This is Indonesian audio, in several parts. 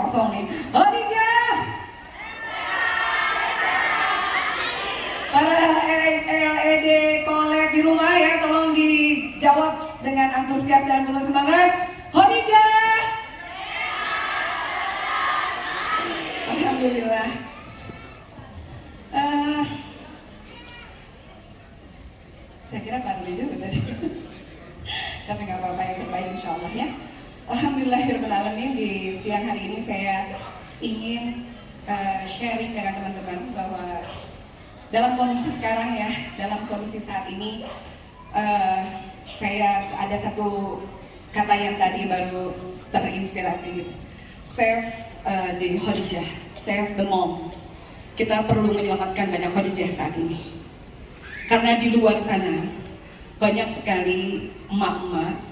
kosong nih. Khadijah. Para LED collab di rumah ya, tolong dijawab dengan antusias dan penuh semangat. Khadijah. Alhamdulillah. Saya kira Pak Rudi dulu tadi. Tapi nggak apa-apa, yang terbaik insya Allah ya. Alhamdulillahirrahmanirrahim, di siang hari ini saya ingin sharing dengan teman-teman bahwa dalam kondisi sekarang ya, dalam kondisi saat ini, saya ada satu kata yang tadi baru terinspirasi gitu. Save the Khadijah, save the mom. Kita perlu menyelamatkan banyak Khadijah saat ini. Karena di luar sana banyak sekali emak-emak,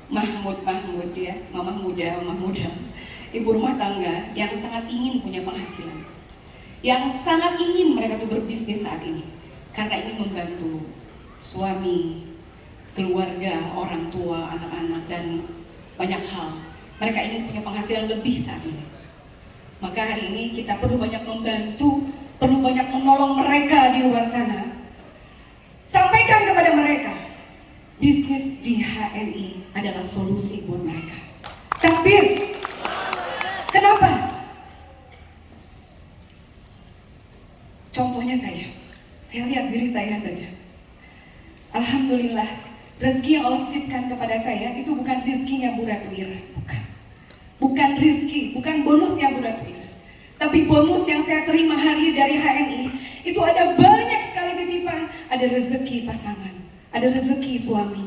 Mahmud ya, mamah muda, ibu rumah tangga yang sangat ingin punya penghasilan, yang sangat ingin mereka tuh berbisnis saat ini, karena ingin membantu suami, keluarga, orang tua, anak-anak, dan banyak hal. Mereka ingin punya penghasilan lebih saat ini. Maka hari ini kita perlu banyak membantu, perlu banyak menolong mereka di luar sana. Sampaikan kepada mereka, bisnis di HNI adalah solusi buat mereka. Takbir. Kenapa? Contohnya saya lihat diri saya saja. Alhamdulillah, rezeki yang Allah titipkan kepada saya itu bukan rezekinya Bu Ratu Ira, bukan rezeki, bukan bonusnya Bu Ratu Ira. Tapi bonus yang saya terima hari dari HNI itu ada banyak sekali titipan. Ada rezeki pasangan, ada rezeki suami,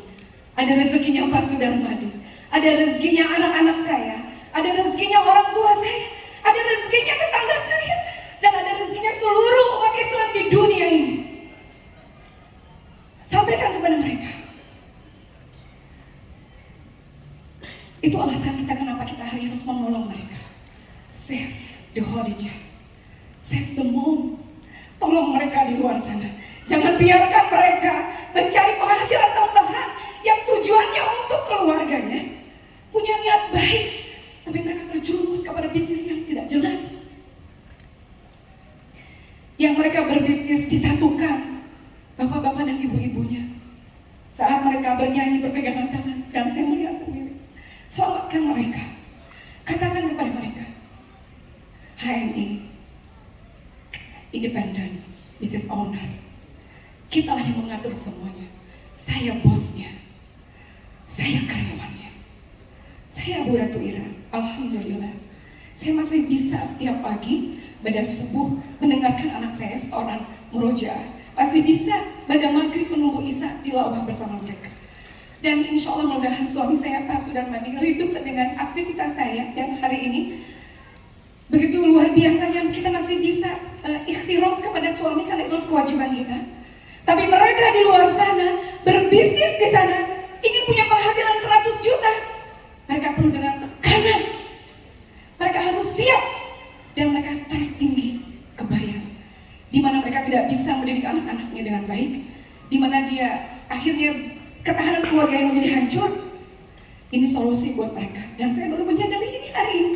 ada rezekinya Pak Sudarmadi, ada rezekinya anak-anak saya, ada rezekinya orang tua saya, ada rezekinya tetangga saya, dan ada rezekinya seluruh umat Islam di dunia ini. Sampaikan kepada mereka. Itu alasan kita kenapa kita hari harus menolong mereka. Save the Khadijah, save the mom. Tolong mereka di luar sana. Jangan biarkan mereka mencari penghasilan tambahan yang tujuannya untuk keluarganya. Punya niat baik, tapi mereka terjerumus kepada bisnis yang tidak jelas. Yang mereka berbisnis disatukan bapak-bapak dan ibu-ibunya. Saat mereka bernyanyi berpegangan tangan, dan saya melihat sendiri. Selamatkan mereka. Katakan kepada mereka, HNI independent business owner, kitalah yang mengatur semuanya. Saya bosnya, saya karyawannya, saya Bu Ratu Ira. Alhamdulillah, saya masih bisa setiap pagi pada subuh mendengarkan anak saya seorang murojaah, masih bisa pada maghrib menunggu isya tilawah bersama mereka. Dan insya Allah mudah-mudahan suami saya Pak Sudarmadi rindu dengan aktivitas saya yang hari ini begitu luar biasanya. Kita masih bisa ikhtiram kepada suami karena itu kewajiban kita. Tapi mereka di luar sana berbisnis di sana ingin punya penghasilan 100 juta. Mereka perlu dengan tekanan. Mereka harus siap dan mereka stres tinggi, kebayang. Di mana mereka tidak bisa mendidik anak-anaknya dengan baik, di mana dia akhirnya ketahanan keluarga yang menjadi hancur. Ini solusi buat mereka, dan saya baru menyadari ini hari ini.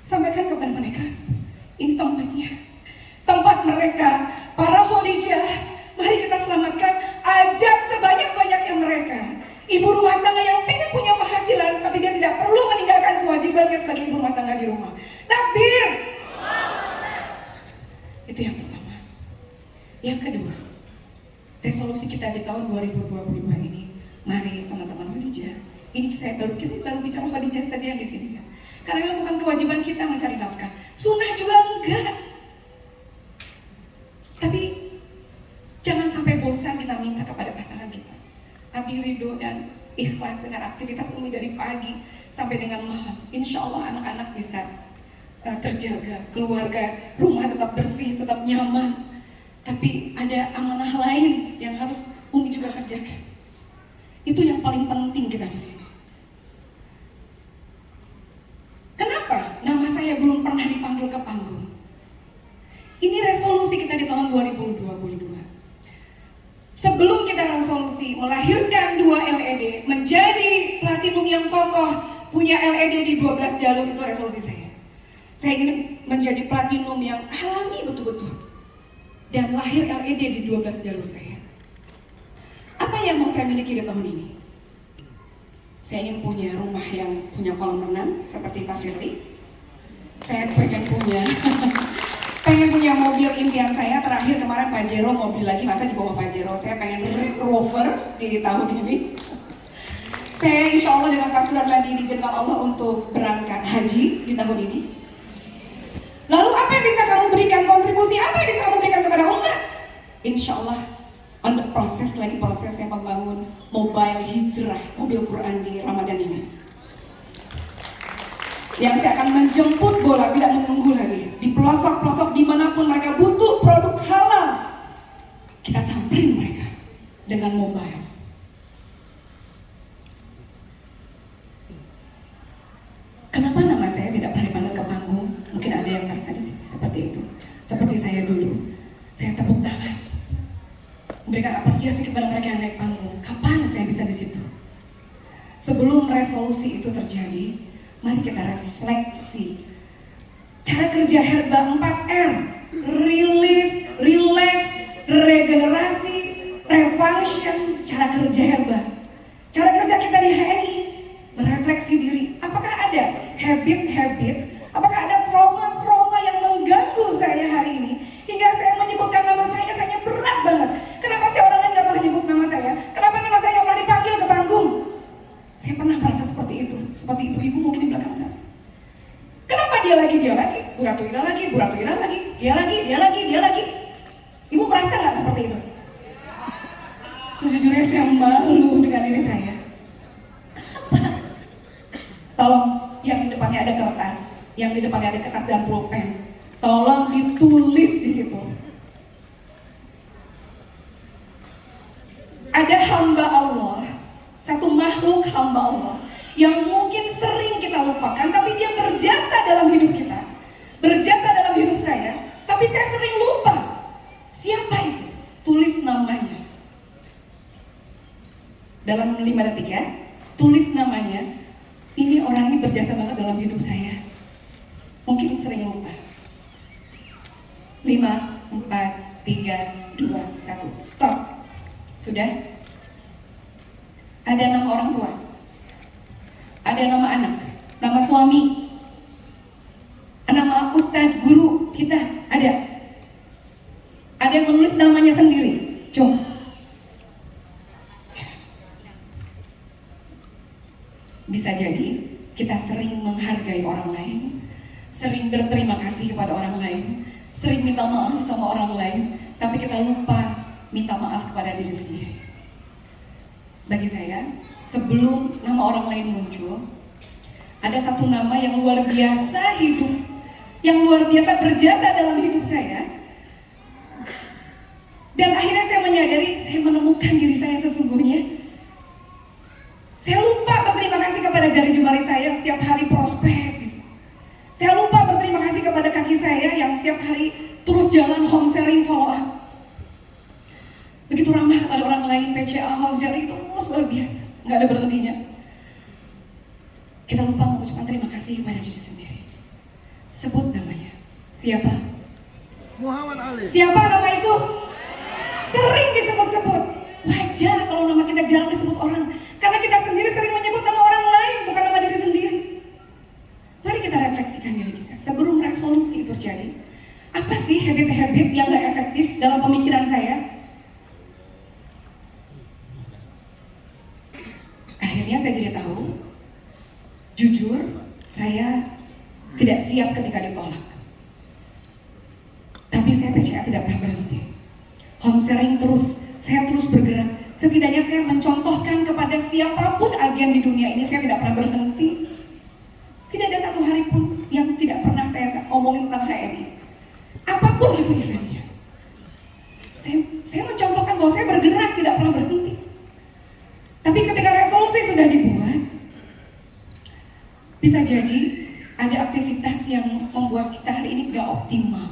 Sampaikan kepada mereka, ini tempatnya, tempat mereka, para Khadijah. Mari kita selamatkan, ajak sebanyak-banyaknya mereka. Ibu rumah tangga yang pengen punya penghasilan, tapi dia tidak perlu meninggalkan kewajibannya sebagai ibu rumah tangga di rumah. Takbir. Itu yang pertama. Yang kedua, resolusi kita di tahun 2022 ini, mari teman-teman Khadijah. Ini kita baru bicara Khadijah saja yang di sini ya. Karena memang bukan kewajiban kita mencari nafkah, sunnah juga enggak. Tapi jangan sampai bosan kita minta kepada pasangan kita. Abi ridho dan ikhlas dengan aktivitas Umi dari pagi sampai dengan malam. Insya Allah anak-anak bisa terjaga, keluarga, rumah tetap bersih, tetap nyaman. Tapi ada amanah lain yang harus Umi juga kerjakan. Itu yang paling penting kita di sini. Kenapa nama saya belum pernah dipanggil ke panggung? Ini resolusi kita di tahun 2022. Sebelum kita resolusi melahirkan 2 LED menjadi platinum yang kokoh, punya LED di 12 jalur, itu resolusi saya. Saya ingin menjadi platinum yang alami betul-betul. Dan lahir LED di 12 jalur saya. Apa yang mau saya miliki di tahun ini? Saya ingin punya rumah yang punya kolam renang seperti Pak Firly. Saya pengen punya mobil impian saya. Terakhir kemarin Pajero mobil lagi, masa di bawah Pajero. Saya pengen Rover di tahun ini. Saya insya Allah dengan Pak Sudarladi diizinkan Allah untuk berangkat haji di tahun ini. Lalu apa yang bisa kamu berikan, kontribusi apa yang bisa kamu berikan kepada umat? Insya Allah on the proses saya membangun mobile hijrah, mobil Quran di Ramadan ini. Yang saya akan menjemput bola, tidak menunggu lagi. Di pelosok-pelosok dimanapun mereka butuh produk halal, kita samperin mereka dengan mobile. Kenapa nama saya tidak pernah dipanggil ke panggung? Mungkin ada yang merasa di sini seperti itu. Seperti saya dulu, saya tepuk tangan, memberikan apresiasi kepada mereka yang naik panggung. Kapan saya bisa di situ? Sebelum resolusi itu terjadi, mari kita refleksi. Cara kerja Herba 4R, rilis, relax, regenerasi, refunction, cara kerja Herba. Cara kerja kita di HNI, merefleksi diri. Apakah ada habit-habit, apakah ada trauma-trauma yang mengganggu saya hari ini hingga saya menyebutkan nama saya berat banget. Kenapa sih orang lain gak pernah nyebut nama saya? Kenapa nama saya gak pernah dipanggil ke panggung? Saya pernah merasa seperti itu, seperti ibu-ibu mungkin di belakang sana. Kenapa dia lagi, Bu Ratu Ira lagi, dia lagi. Ibu merasa gak seperti itu? Sejujurnya saya malu dengan diri saya. Tolong yang di depannya ada kertas dan pulpen, tolong ditulis di situ. Ada hamba Allah, satu makhluk hamba Allah yang mungkin sering kita lupakan, tapi dia berjasa dalam hidup kita, berjasa dalam hidup saya, tapi saya sering lupa. Siapa itu? Tulis namanya. Dalam 5 detik ya, tulis namanya. Ini orang ini berjasa banget dalam hidup saya. Mungkin sering lupa. 5, 4, 3, 2, 1. Stop. Sudah? Ada nama orang tua. Ada nama anak. Nama suami. Nama ustadz, guru kita. Ada. Ada yang menulis namanya sendiri. Coba. Bisa jadi kita sering menghargai orang lain, sering berterima kasih kepada orang lain, sering minta maaf sama orang lain, tapi kita lupa minta maaf kepada diri sendiri. Bagi saya, sebelum nama orang lain muncul, ada satu nama yang luar biasa hidup, yang luar biasa berjasa dalam hidup saya. Dan akhirnya saya menyadari, saya menemukan diri saya sesungguhnya. Saya lupa berterima kasih kepada jari jemari saya yang setiap hari prospek. Saya lupa berterima kasih kepada kaki saya yang setiap hari terus jalan home sharing follow up. Begitu ramah kepada orang lain, PCA home sharing terus luar biasa, nggak ada berhentinya. Kita lupa mengucapkan terima kasih kepada diri sendiri. Sebut namanya. Siapa? Muhammad Ali. Siapa nama itu? Sering disebut-sebut. Wajar kalau nama kita jarang disebut orang, karena kita sendiri sering menyebut nama orang lain, bukan nama diri sendiri. Mari kita refleksikan diri kita sebelum resolusi itu terjadi. Apa sih habit-habit yang gak efektif dalam pemikiran saya? Akhirnya saya jadi tahu, jujur, saya tidak siap ketika ditolak. Tapi saya percaya tidak pernah berhenti. Home sharing terus, saya terus bergerak. Setidaknya saya mencontohkan kepada siapapun agen di dunia ini, saya tidak pernah berhenti. Tidak ada satu hari pun yang tidak pernah saya omongin tentang HNI. Apapun itu eventnya. Saya mencontohkan bahwa saya bergerak, tidak pernah berhenti. Tapi ketika resolusi sudah dibuat, bisa jadi ada aktivitas yang membuat kita hari ini gak optimal.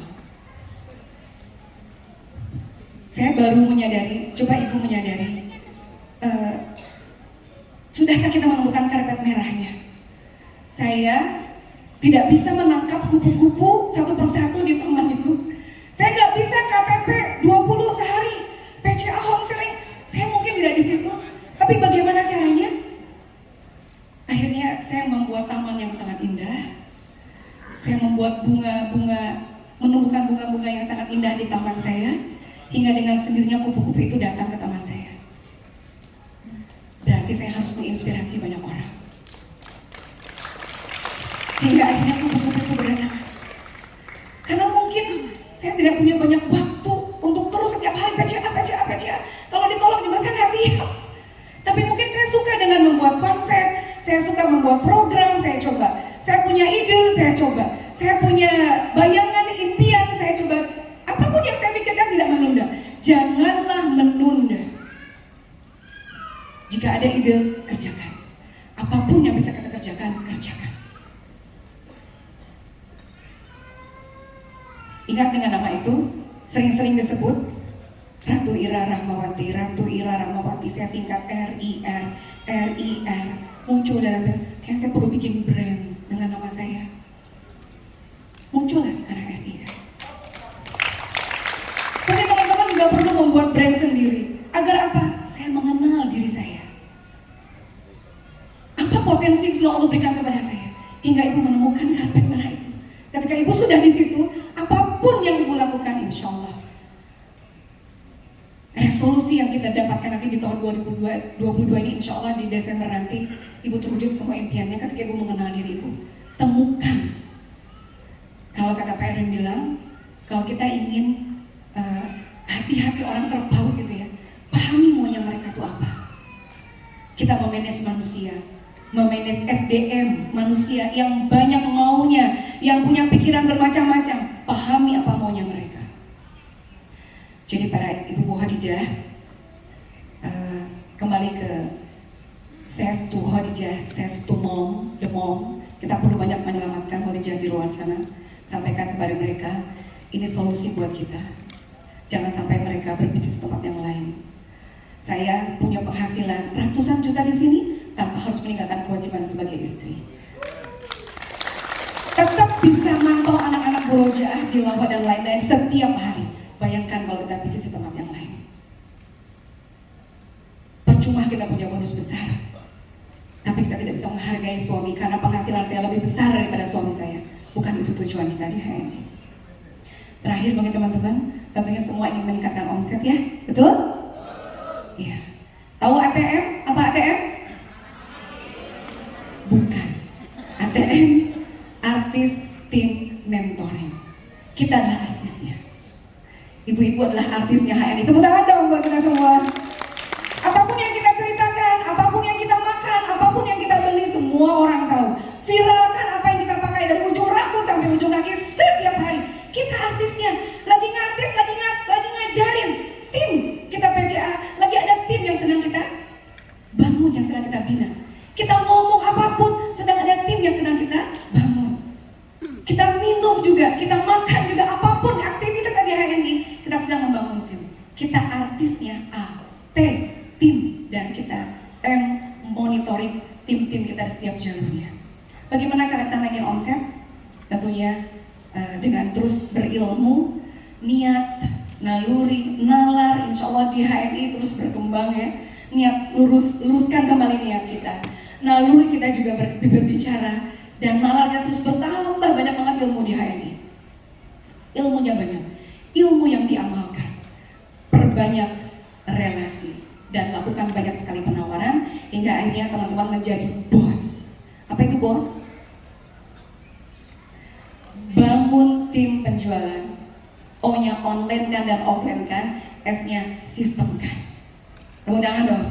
Saya baru menyadari, coba ibu menyadari, sudahkah kita menemukan karpet merahnya? Saya tidak bisa menangkap kupu-kupu satu persatu di taman itu. Saya nggak bisa KTP 20 sehari, PCA homeschooling. Saya mungkin tidak di situ. Tapi bagaimana caranya? Akhirnya saya membuat taman yang sangat indah. Saya membuat bunga-bunga, menumbuhkan bunga-bunga yang sangat indah di taman saya, hingga dengan sendirinya kupu-kupu itu datang ke taman saya. Berarti saya harus menginspirasi banyak orang. Hingga akhirnya kupu-kupu itu berdatangan. Karena mungkin saya tidak punya banyak waktu untuk terus setiap hari PCA. Kalau ditolak juga saya nggak siap. Tapi mungkin saya suka dengan membuat konsep, saya suka membuat program, saya coba. Saya punya ide, saya coba. Saya punya bayangan, impian, saya coba. Apapun yang saya pikirkan tidak menunda. Janganlah menunda. Jika ada ide, kerjakan. Apapun yang bisa kita kerjakan, kerjakan. Ingat dengan nama itu, sering-sering disebut Ratu Ira Rahmawati, Ratu Ira Rahmawati. Saya singkat RIR, RIR. Muncul dalam, kayak saya perlu bikin brand dengan nama saya. Muncullah sekarang RIR. Mungkin teman-teman juga perlu membuat brand sendiri. Agar apa? Saya mengenal diri saya. Apa potensi yang sudah Allah berikan kepada saya? Hingga ibu menemukan karpet merah itu. Ketika ibu sudah di situ, apapun yang ibu lakukan, insya Allah resolusi yang kita dapatkan nanti di tahun 2022 ini, insya Allah di Desember nanti, ibu terwujud semua impiannya ketika ibu mengenal diri ibu. Temukan. Kalau kata Pak Erwin bilang, kalau kita ingin hati-hati orang terpaut gitu ya, pahami maunya mereka itu apa. Kita memanage manusia, memanage SDM manusia yang banyak maunya, yang punya pikiran bermacam-macam, pahami apa maunya mereka. Jadi para ibu Khadijah, kembali ke save to Khadijah, save to mom, the mom. Kita perlu banyak menyelamatkan Khadijah di luar sana. Sampaikan kepada mereka, ini solusi buat kita. Jangan sampai mereka berbisnis tempat yang lain. Saya punya penghasilan ratusan juta di sini tanpa harus meninggalkan kewajiban sebagai istri. Tetap bisa mantau anak-anak murojaah di Lawa dan lain-lain setiap hari. Bayangkan kalau kita bisnis di tempat yang lain. Percuma kita punya bonus besar, tapi kita tidak bisa menghargai suami karena penghasilan saya lebih besar daripada suami saya. Bukan itu tujuan kita di hari ini. Terakhir bagi teman-teman, tentunya semua ingin meningkatkan omset ya, betul? Iya. Tahu ATM? Apa ATM? Bukan. ATM, artis team mentoring. Kita adalah artisnya. Ibu-ibu adalah artisnya HNI. Tepuk tangan dong buat kita semua. Apapun yang kita ceritakan, apapun yang kita makan, apapun yang kita beli, semua orang tahu. Viralkan apa yang kita pakai dari ujung rambut sampai ujung kaki setiap hari. Kita artisnya, lagi ngartis, lagi ngajarin tim kita PCA, lagi ada tim yang sedang kita bangun, yang sedang kita bina. Kita ngomong apapun, sedang ada tim yang sedang kita bangun. Kita minum juga, kita makan juga, apapun aktivitas di HNI, kita sedang membangun tim. Kita artisnya A, T, tim, dan kita M, monitoring tim-tim kita di setiap jalurnya. Bagaimana cara kita naikin omset? Tentunya dengan terus berilmu, niat, naluri, nalar, insya Allah di HNI terus berkembang ya. Niat luruskan kembali niat kita. Naluri kita juga berbicara, dan nalarnya terus bertambah, banyak banget ilmu di HNI. Ilmunya banyak, ilmu yang diamalkan. Perbanyak relasi dan lakukan banyak sekali penawaran hingga akhirnya teman-teman menjadi bos. Apa itu bos? Bangun tim penjualan. O-nya online kan dan offline kan, S-nya sistemkan. Tepuk tangan dong.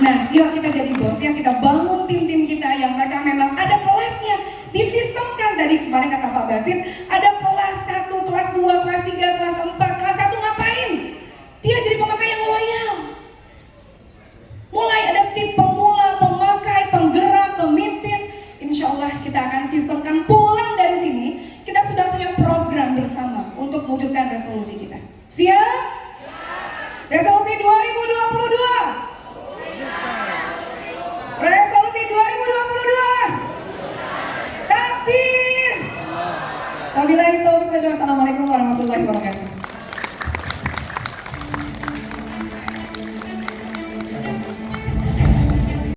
Nah, yuk kita jadi bos ya, kita bangun tim-tim kita yang mereka memang ada kelasnya, disistemkan. Tadi kemarin kata Pak Basit, ada kelas 1, kelas 2, kelas 3, kelas 4, kelas 1 ngapain? Dia jadi pemakai yang loyal. Mulai ada tim pemula, pemakai, penggerak, pemimpin. Insya Allah kita akan sistemkan. Pulang dari sini, kita sudah punya program bersama untuk mewujudkan resolusi kita. Siap? Resolusi 2022. Resolusi 2022. Wabillahi taufiq wal hidayah. Assalamualaikum warahmatullahi wabarakatuh.